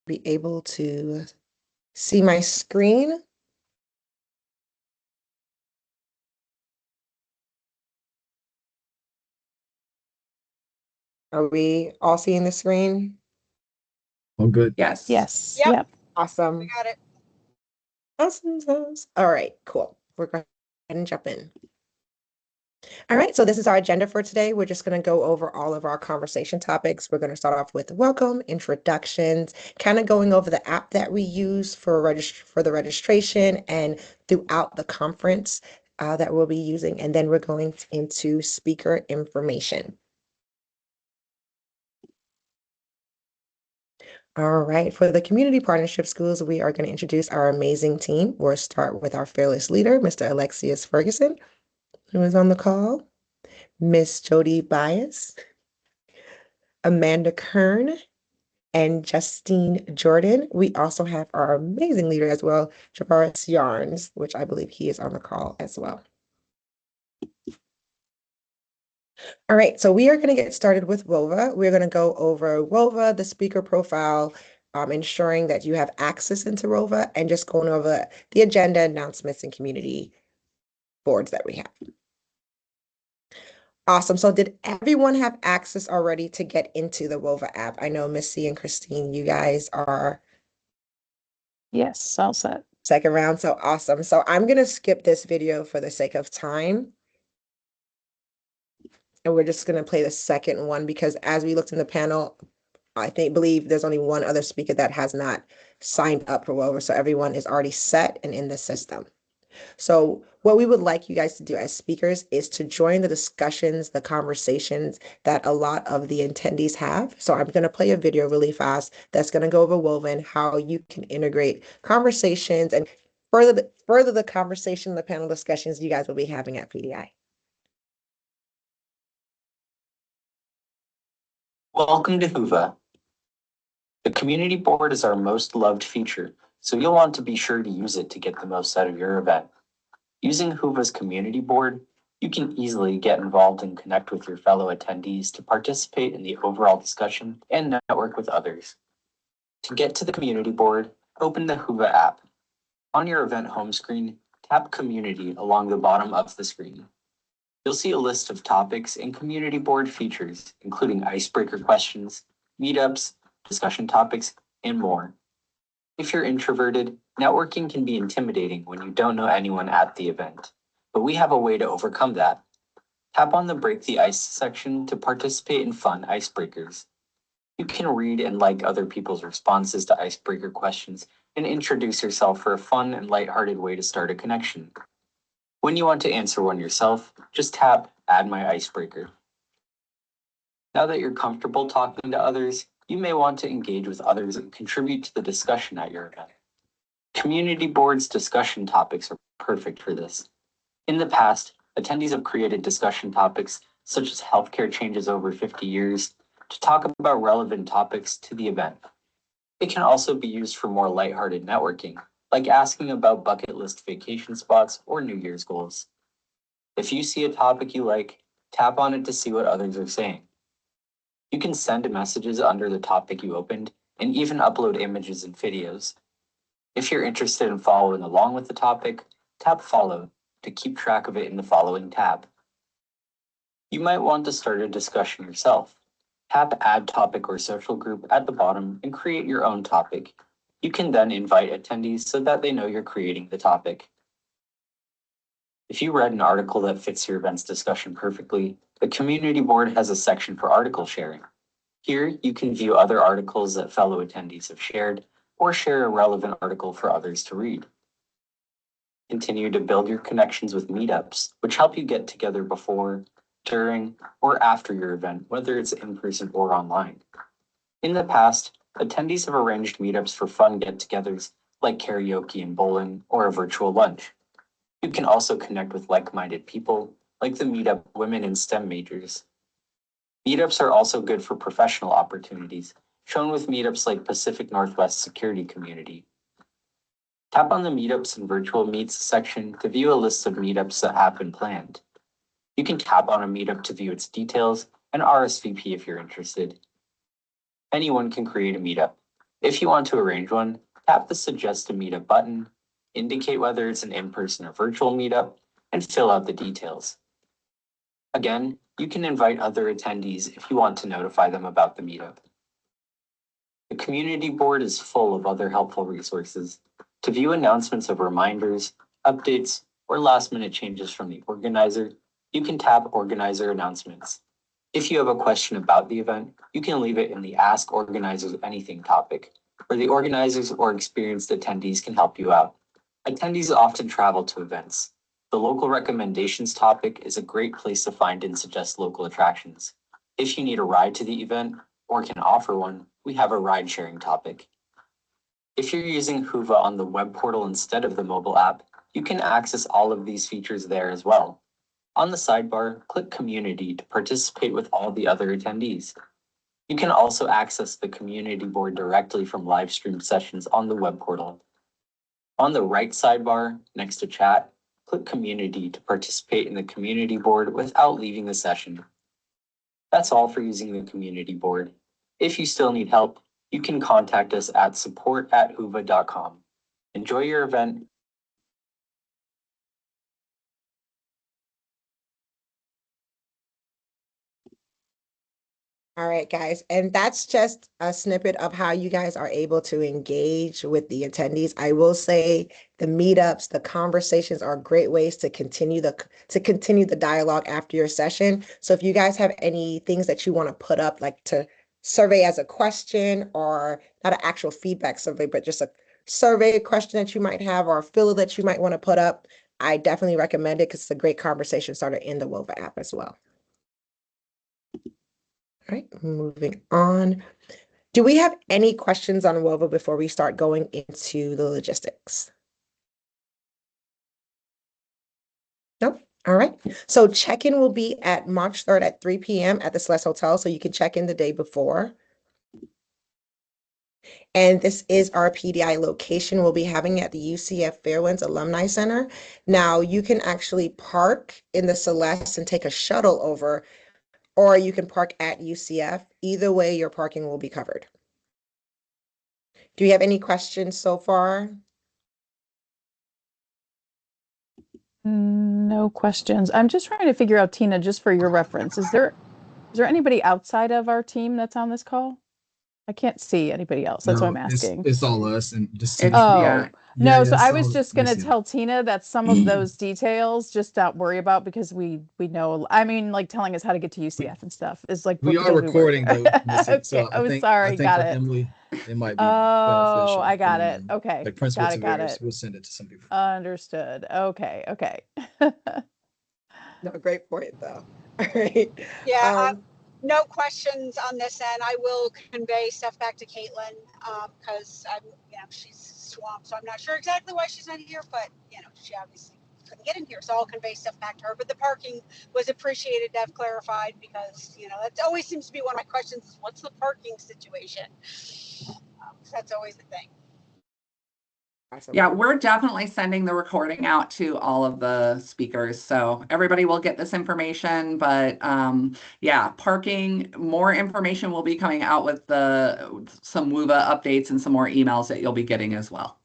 be able to see my screen. Are we all seeing the screen? Oh, good. Yes. Yes. Yep. Awesome. We got it. Awesome. All right, cool. We're going to go ahead and jump in. All right, so this is our agenda for today. We're just going to go over all of our conversation topics. We're going to start off with welcome, introductions, kind of going over the app that we use for the registration and throughout the conference that we'll be using. And then we're going into speaker information. All right, for the community partnership schools, we are going to introduce our amazing team. We'll start with our fearless leader, Mr. Alexius Ferguson, who is on the call, Miss Jody Bias, Amanda Kern, and Justine Jordan. We also have our amazing leader as well, Javaris Yarns, which I believe he is on the call as well. All right, so we are going to get started with WOVA. We're going to go over WOVA, the speaker profile, ensuring that you have access into WOVA, and just going over the agenda, announcements, and community boards that we have. Awesome. So did everyone have access already to get into the WOVA app? I know Missy and Christine, you guys are Yes, all set. second round. So awesome. So I'm going to skip this video for the sake of time. And we're just going to play the second one because as we looked in the panel, I believe there's only one other speaker that has not signed up for WOVA. So everyone is already set and in the system. So what we would like you guys to do as speakers is to join the discussions, the conversations that a lot of the attendees have. So I'm going to play a video really fast that's going to go over WOVA and how you can integrate conversations and further the conversation, the panel discussions you guys will be having at PDI. Welcome to WOVA. The community board is our most loved feature, so you'll want to be sure to use it to get the most out of your event. Using WOVA's community board, you can easily get involved and connect with your fellow attendees to participate in the overall discussion and network with others. To get to the community board, open the WOVA app. On your event home screen, tap Community along the bottom of the screen. You'll see a list of topics and community board features, including icebreaker questions, meetups, discussion topics, and more. If you're introverted, networking can be intimidating when you don't know anyone at the event, but we have a way to overcome that. Tap on the Break the Ice section to participate in fun icebreakers. You can read and like other people's responses to icebreaker questions and introduce yourself for a fun and lighthearted way to start a connection. When you want to answer one yourself, just tap Add My Icebreaker. Now that you're comfortable talking to others, you may want to engage with others and contribute to the discussion at your event. Community boards discussion topics are perfect for this. In the past, attendees have created discussion topics such as healthcare changes over 50 years to talk about relevant topics to the event. It can also be used for more lighthearted networking, like asking about bucket list vacation spots or New Year's goals. If you see a topic you like, tap on it to see what others are saying. You can send messages under the topic you opened and even upload images and videos. If you're interested in following along with the topic, tap Follow to keep track of it in the following tab. You might want to start a discussion yourself. Tap Add Topic or Social Group at the bottom and create your own topic. You can then invite attendees so that they know you're creating the topic. If you read an article that fits your event's discussion perfectly, the community board has a section for article sharing. Here, you can view other articles that fellow attendees have shared or share a relevant article for others to read. Continue to build your connections with meetups, which help you get together before, during, or after your event, whether it's in person or online. In the past, attendees have arranged meetups for fun get-togethers like karaoke and bowling or a virtual lunch. You can also connect with like-minded people like the meetup Women in STEM Majors. Meetups are also good for professional opportunities, shown with meetups like Pacific Northwest Security Community. Tap on the Meetups and Virtual Meets section to view a list of meetups that have been planned. You can tap on a meetup to view its details and RSVP if you're interested. Anyone can create a meetup. If you want to arrange one, tap the Suggest a Meetup button, indicate whether it's an in-person or virtual meetup, and fill out the details. Again, you can invite other attendees if you want to notify them about the meetup. The community board is full of other helpful resources. To view announcements of reminders, updates, or last-minute changes from the organizer, you can tap Organizer Announcements. If you have a question about the event, you can leave it in the Ask Organizers Anything topic, where the organizers or experienced attendees can help you out. Attendees often travel to events. The local recommendations topic is a great place to find and suggest local attractions. If you need a ride to the event or can offer one, we have a ride sharing topic. If you're using Whova on the web portal instead of the mobile app, you can access all of these features there as well. On the sidebar, click Community to participate with all the other attendees. You can also access the community board directly from live streamed sessions on the web portal. On the right sidebar, next to Chat, click Community to participate in the community board without leaving the session. That's all for using the community board. If you still need help, you can contact us at support@whova.com. Enjoy your event. All right, guys, and that's just a snippet of how you guys are able to engage with the attendees. I will say the meetups, the conversations are great ways to continue the dialogue after your session. So if you guys have any things that you want to put up, like to survey as a question, or not an actual feedback survey, but just a survey question that you might have, or a filler that you might want to put up, I definitely recommend it because it's a great conversation starter in the Whova app as well. All right, moving on. Do we have any questions on Whova before we start going into the logistics? Nope. All right. So check-in will be at March 3rd at 3 p.m. at the Celeste Hotel. So you can check in the day before. And this is our PDI location. We'll be having it at the UCF Fairwinds Alumni Center. Now you can actually park in the Celeste and take a shuttle over, or you can park at UCF. Either way, your parking will be covered. Do you have any questions so far? No questions. I'm just trying to figure out, Tina, just for your reference, is there anybody outside of our team that's on this call? I can't see anybody else. That's why I'm asking. It's all us and just. It's- Oh, yeah. no, so it's I was all just gonna missing. tell Tina that some of those details just don't worry about, because we know, I mean, like telling us how to get to UCF and stuff is like. We are because recording though, Missy, Okay, so I'm I sorry, think got for it. Emily, it might be Oh, beneficial. I got for, it. Okay, Like principal got to it, got various, it. we'll send it to some people. Understood. Okay. No, great point though. All right. Yeah, no questions on this end. I will convey stuff back to Caitlin because she's swamped, so I'm not sure exactly why she's not here, but she obviously couldn't get in here, so I'll convey stuff back to her. But the parking was appreciated to have clarified, because that always seems to be one of my questions: is what's the parking situation? That's always the thing. Awesome. Yeah, we're definitely sending the recording out to all of the speakers, so everybody will get this information. But yeah, parking, more information will be coming out with some Whova updates and some more emails that you'll be getting as well.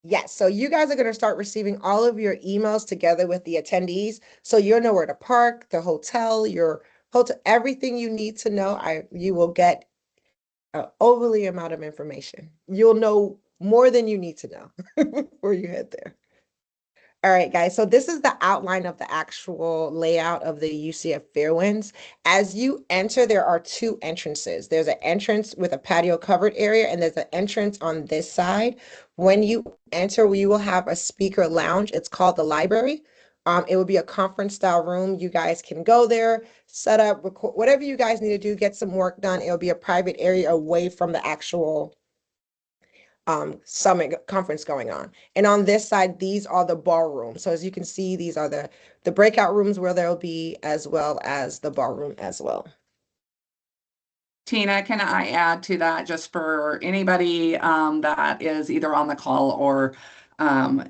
Yes, so you guys are going to start receiving all of your emails together with the attendees, so you'll know where to park, the hotel, everything you need to know. You will get an overly amount of information. You'll know more than you need to know before you head there. All right, guys, so this is the outline of the actual layout of the UCF Fairwinds. As you enter, there are two entrances. There's an entrance with a patio covered area, and there's an entrance on this side. When you enter, you will have a speaker lounge. It's called the library. It will be a conference style room. You guys can go there, set up, record, whatever you guys need to do, get some work done. It'll be a private area away from the actual summit conference going on. And on this side, these are the ballrooms. So as you can see, these are the breakout rooms where there'll be, as well as the ballroom as well. Tina, can I add to that, just for anybody that is either on the call or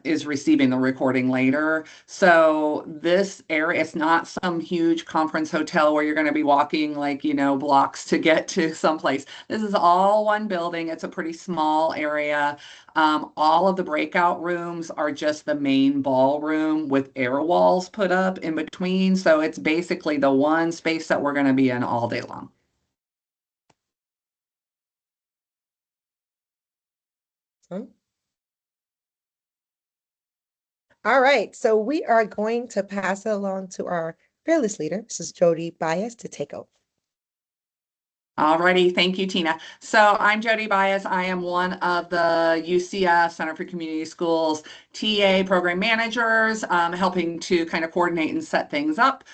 is receiving the recording later. So this area, it's not some huge conference hotel where you're going to be walking like, blocks to get to someplace. This is all one building. It's a pretty small area. All of the breakout rooms are just the main ballroom with air walls put up in between. So it's basically the one space that we're going to be in all day long. All right, so we are going to pass it along to our fearless leader, Mrs. Jody Bias, to take over. Alrighty, thank you, Tina. So I'm Jody Bias. I am one of the UCF Center for Community Schools TA program managers, helping to kind of coordinate and set things up.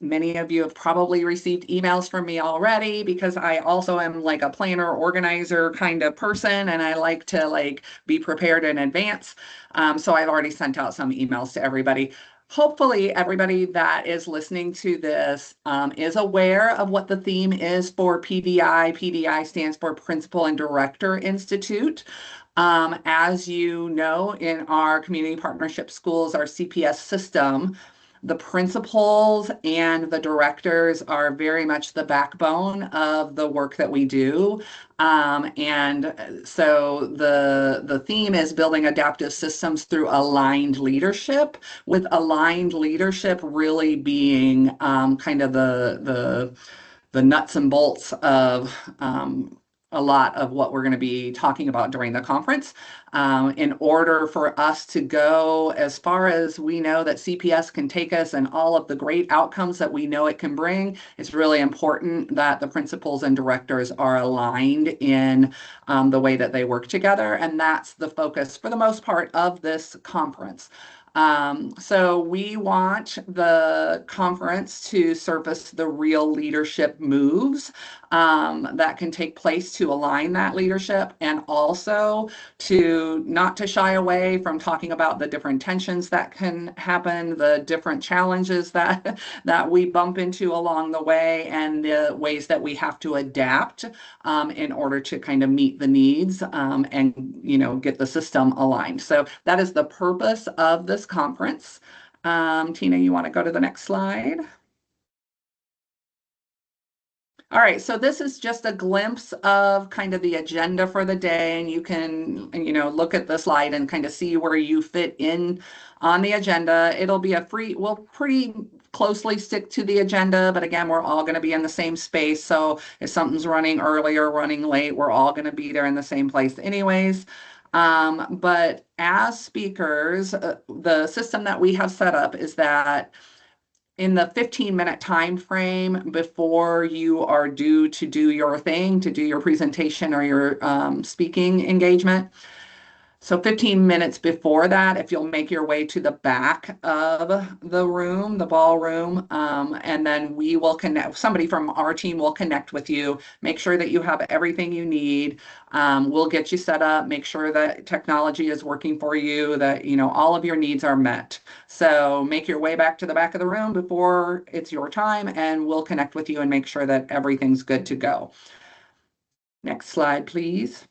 Many of you have probably received emails from me already because I also am like a planner, organizer kind of person, and I like to be prepared in advance. So I've already sent out some emails to everybody. Hopefully everybody that is listening to this is aware of what the theme is for PDI. PDI stands for Principal and Director Institute. As you know, in our community partnership schools, our CPS system, the principals and the directors are very much the backbone of the work that we do. And so the theme is building adaptive systems through aligned leadership, with aligned leadership really being kind of the nuts and bolts of a lot of what we're going to be talking about during the conference. In order for us to go as far as we know that CPS can take us and all of the great outcomes that we know it can bring, it's really important that the principals and directors are aligned in the way that they work together. And that's the focus for the most part of this conference. So we want the conference to surface the real leadership moves that can take place to align that leadership, and also to not to shy away from talking about the different tensions that can happen, the different challenges that we bump into along the way, and the ways that we have to adapt in order to kind of meet the needs and get the system aligned. So that is the purpose of this conference. Tina, you want to go to the next slide? All right, so this is just a glimpse of kind of the agenda for the day, and you can, look at the slide and kind of see where you fit in on the agenda. It'll be we'll pretty closely stick to the agenda, but again, we're all going to be in the same space. So if something's running early or running late, we're all going to be there in the same place anyways. But as speakers, the system that we have set up is that in the 15-minute time frame before you are due to do your thing, to do your presentation or your speaking engagement. So 15 minutes before that, if you'll make your way to the back of the room, the ballroom, and then we will connect, somebody from our team will connect with you, make sure that you have everything you need. We'll get you set up, make sure that technology is working for you, that, all of your needs are met. So make your way back to the back of the room before it's your time, and we'll connect with you and make sure that everything's good to go. Next slide, please.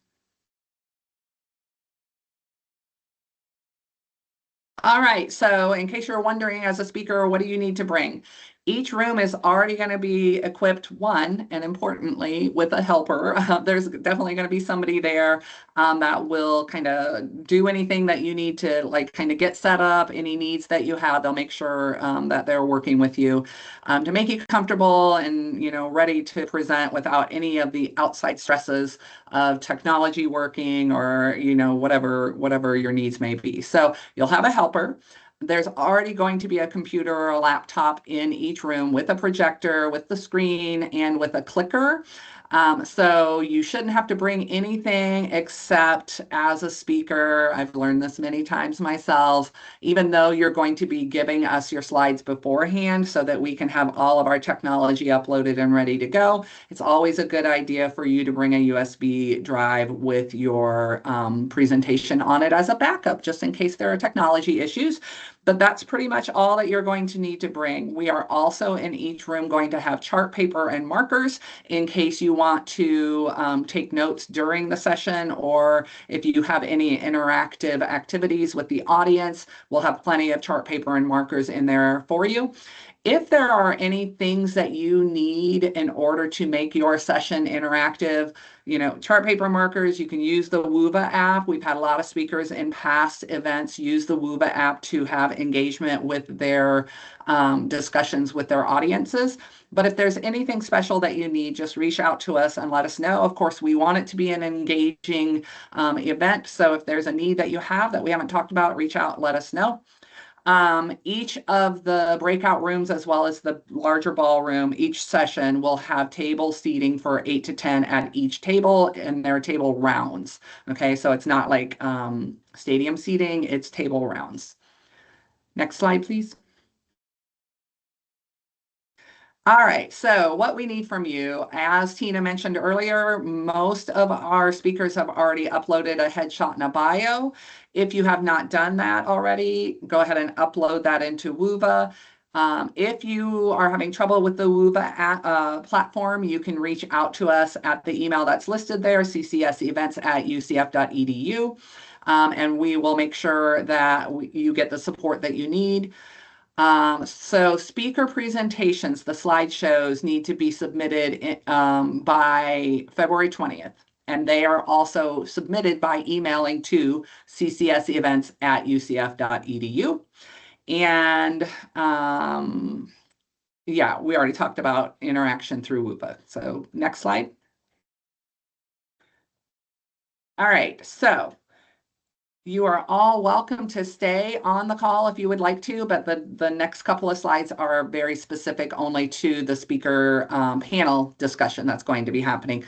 All right, so in case you're wondering as a speaker, what do you need to bring? Each room is already going to be equipped, and importantly, with a helper. There's definitely going to be somebody there that will kind of do anything that you need to kind of get set up, any needs that you have. They'll make sure that they're working with you to make you comfortable and, ready to present without any of the outside stresses of technology working or, whatever your needs may be. So you'll have a helper. There's already going to be a computer or a laptop in each room with a projector, with the screen, and with a clicker. So you shouldn't have to bring anything except, as a speaker, I've learned this many times myself, even though you're going to be giving us your slides beforehand so that we can have all of our technology uploaded and ready to go, it's always a good idea for you to bring a USB drive with your presentation on it as a backup, just in case there are technology issues. But that's pretty much all that you're going to need to bring. We are also in each room going to have chart paper and markers in case you want to take notes during the session, or if you have any interactive activities with the audience, we'll have plenty of chart paper and markers in there for you. If there are any things that you need in order to make your session interactive, chart paper markers, you can use the Whova app. We've had a lot of speakers in past events use the Whova app to have engagement with their discussions with their audiences. But if there's anything special that you need, just reach out to us and let us know. Of course, we want it to be an engaging event. So if there's a need that you have that we haven't talked about, reach out, let us know. Each of the breakout rooms, as well as the larger ballroom, each session will have table seating for 8 to 10 at each table, and they're table rounds. Okay, so it's not like stadium seating, it's table rounds. Next slide, please. All right, so what we need from you, as Tina mentioned earlier, most of our speakers have already uploaded a headshot and a bio. If you have not done that already, go ahead and upload that into Whova. If you are having trouble with the Whova platform, you can reach out to us at the email that's listed there, ccsevents@ucf.edu, and we will make sure that you get the support that you need. So speaker presentations, the slideshows need to be submitted by February 20th. And they are also submitted by emailing to ccsevents@ucf.edu. And yeah, we already talked about interaction through Whova. So next slide. All right, so you are all welcome to stay on the call if you would like to, but the next couple of slides are very specific only to the speaker panel discussion that's going to be happening.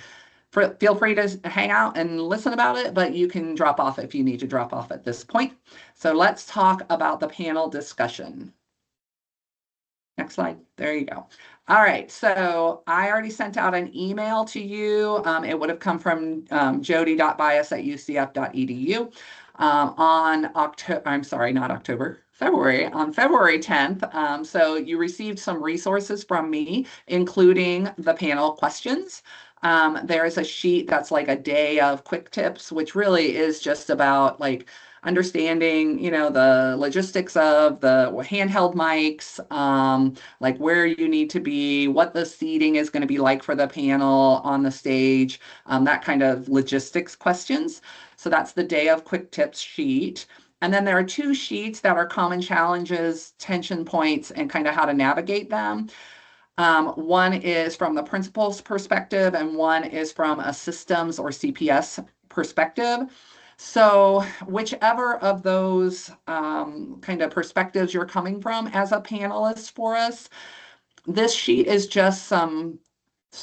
Feel free to hang out and listen about it, but you can drop off if you need to drop off at this point. So let's talk about the panel discussion. Next slide. There you go. All right. So I already sent out an email to you. It would have come from jody.bias@ucf.edu on February 10th. So you received some resources from me, including the panel questions. There is a sheet that's like a day of quick tips, which really is just about like understanding, the logistics of the handheld mics, like where you need to be, what the seating is going to be like for the panel on the stage, that kind of logistics questions. So that's the day of quick tips sheet. And then there are 2 sheets that are common challenges, tension points, and kind of how to navigate them. One is from the principal's perspective, and one is from a systems or CPS perspective. So whichever of those kind of perspectives you're coming from as a panelist for us, this sheet is just some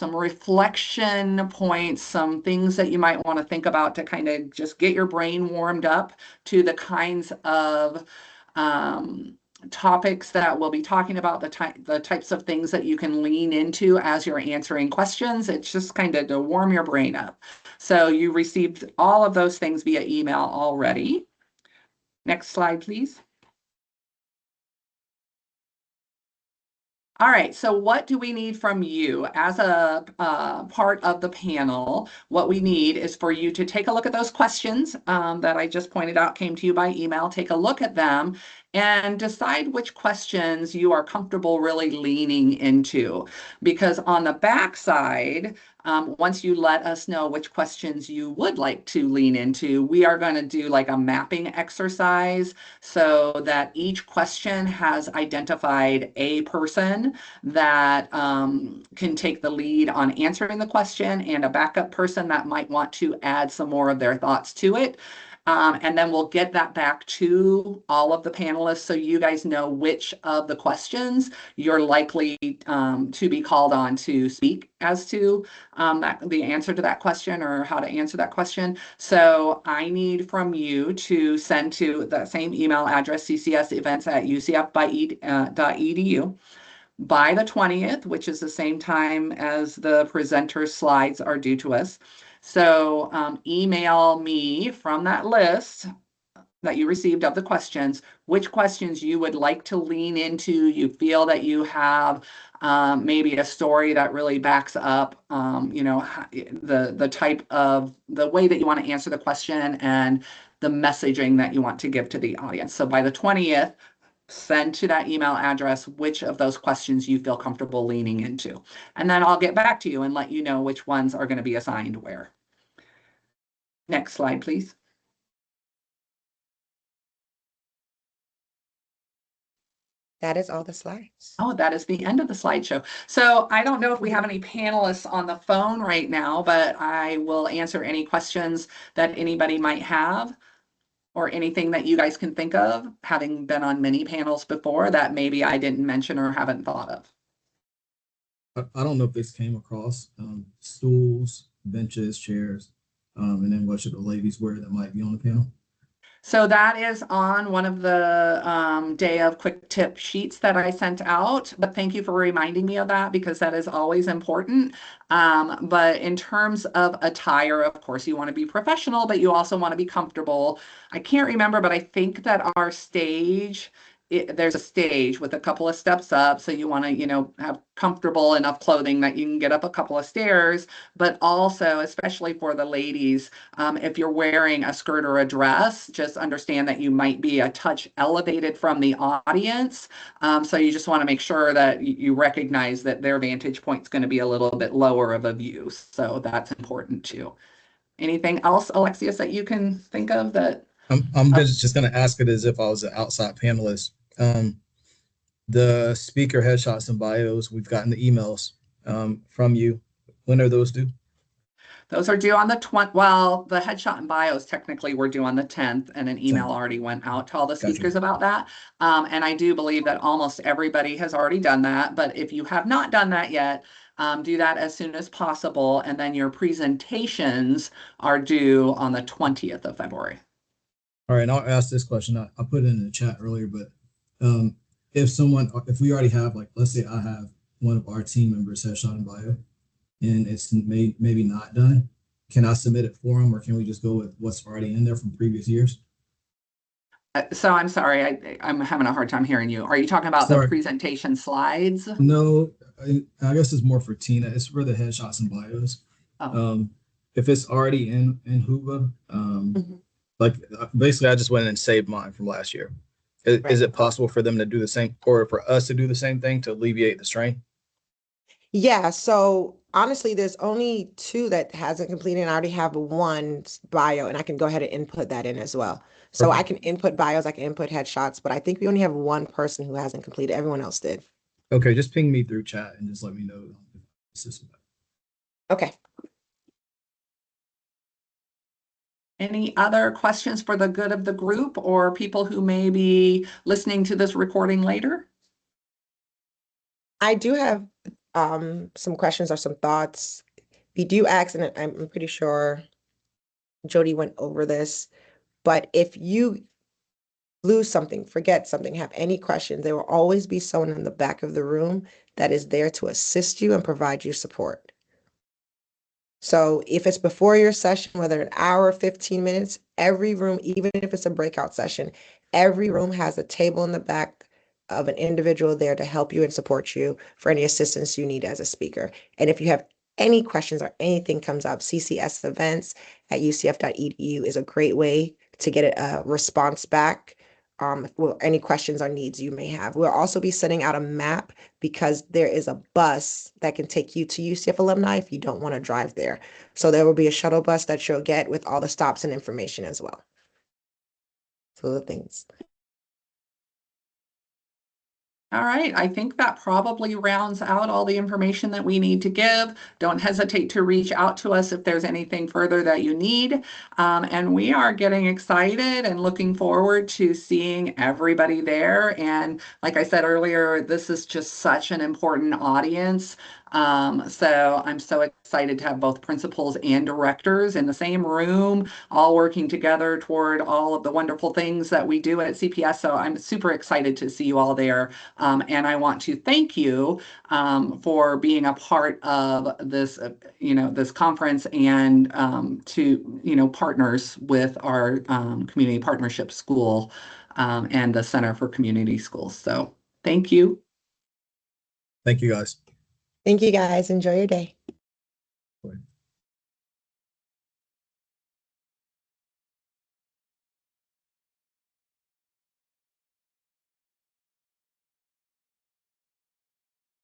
reflection points, some things that you might want to think about to kind of just get your brain warmed up to the kinds of topics that we'll be talking about, the types of things that you can lean into as you're answering questions. It's just kind of to warm your brain up. So you received all of those things via email already. Next slide, please. All right, so what do we need from you as a part of the panel? What we need is for you to take a look at those questions that I just pointed out came to you by email. Take a look at them and decide which questions you are comfortable really leaning into. Because on the back side, once you let us know which questions you would like to lean into, we are going to do like a mapping exercise so that each question has identified a person that can take the lead on answering the question and a backup person that might want to add some more of their thoughts to it. And then we'll get that back to all of the panelists so you guys know which of the questions you're likely to be called on to speak as to the answer to that question or how to answer that question. So I need from you to send to the same email address, ccsevents@ucf.edu, by the 20th, which is the same time as the presenter slides are due to us. So email me from that list that you received of the questions, which questions you would like to lean into. You feel that you have maybe a story that really backs up, the type of the way that you want to answer the question and the messaging that you want to give to the audience. So by the 20th, send to that email address which of those questions you feel comfortable leaning into. And then I'll get back to you and let you know which ones are going to be assigned where. Next slide, please. That is all the slides. Oh, that is the end of the slideshow. So I don't know if we have any panelists on the phone right now, but I will answer any questions that anybody might have, or anything that you guys can think of, having been on many panels before that maybe I didn't mention or haven't thought of. I don't know if this came across stools, benches, chairs, and then what should the ladies wear that might be on the panel? So that is on one of the day of quick tip sheets that I sent out, but thank you for reminding me of that because that is always important. But in terms of attire, of course, you want to be professional, but you also want to be comfortable. I can't remember, but I think that our stage, there's a stage with a couple of steps up. So you want to, have comfortable enough clothing that you can get up a couple of stairs, but also, especially for the ladies, if you're wearing a skirt or a dress, just understand that you might be a touch elevated from the audience. So you just want to make sure that you recognize that their vantage point is going to be a little bit lower of a view. So that's important too. Anything else, Alexius, that you can think of that? I'm just going to ask it as if I was an outside panelist. The speaker headshots and bios, we've gotten the emails from you. When are those due? Those are due on the 20th. Well, the headshot and bios technically were due on the 10th, and an email 10th. already went out to all the Gotcha. speakers about that. And I do believe that almost everybody has already done that. But if you have not done that yet, do that as soon as possible. And then your presentations are due on the 20th of February. All right, and I'll ask this question. I put it in the chat earlier, but if we already have, like, let's say I have one of our team members headshot and bio, and it's maybe not done, can I submit it for them, or can we just go with what's already in there from previous years? So I'm sorry, I'm having a hard time hearing you. Are you talking about the presentation slides? No, I guess it's more for Tina. It's for the headshots and bios. Oh. If it's already in Hoover, like basically I just went and saved mine from last year. Is it possible for them to do the same, or for us to do the same thing to alleviate the strain? Yeah, so honestly, there's only 2 that hasn't completed, and I already have one bio, and I can go ahead and input that in as well. So I can input bios, I can input headshots, but I think we only have one person who hasn't completed. Everyone else did. Okay, just ping me through chat and just let me know. Okay. Any other questions for the good of the group or people who may be listening to this recording later? I do have some questions or some thoughts. We do ask, and I'm pretty sure Jody went over this, but if you lose something, forget something, have any questions, there will always be someone in the back of the room that is there to assist you and provide you support. So if it's before your session, whether an hour or 15 minutes, every room, even if it's a breakout session, every room has a table in the back of an individual there to help you and support you for any assistance you need as a speaker. And if you have any questions or anything comes up, CCS events at ucf.edu is a great way to get a response back. Any questions or needs you may have. We'll also be sending out a map because there is a bus that can take you to UCF alumni if you don't want to drive there. So there will be a shuttle bus that you'll get with all the stops and information as well. So the things. All right, I think that probably rounds out all the information that we need to give. Don't hesitate to reach out to us if there's anything further that you need. And we are getting excited and looking forward to seeing everybody there. And like I said earlier, this is just such an important audience. So I'm so excited to have both principals and directors in the same room, all working together toward all of the wonderful things that we do at CPS. So I'm super excited to see you all there. And I want to thank you for being a part of this, this conference, and to, partners with our community partnership school and the Center for Community Schools. So thank you. Thank you, guys. Thank you guys. Enjoy your day.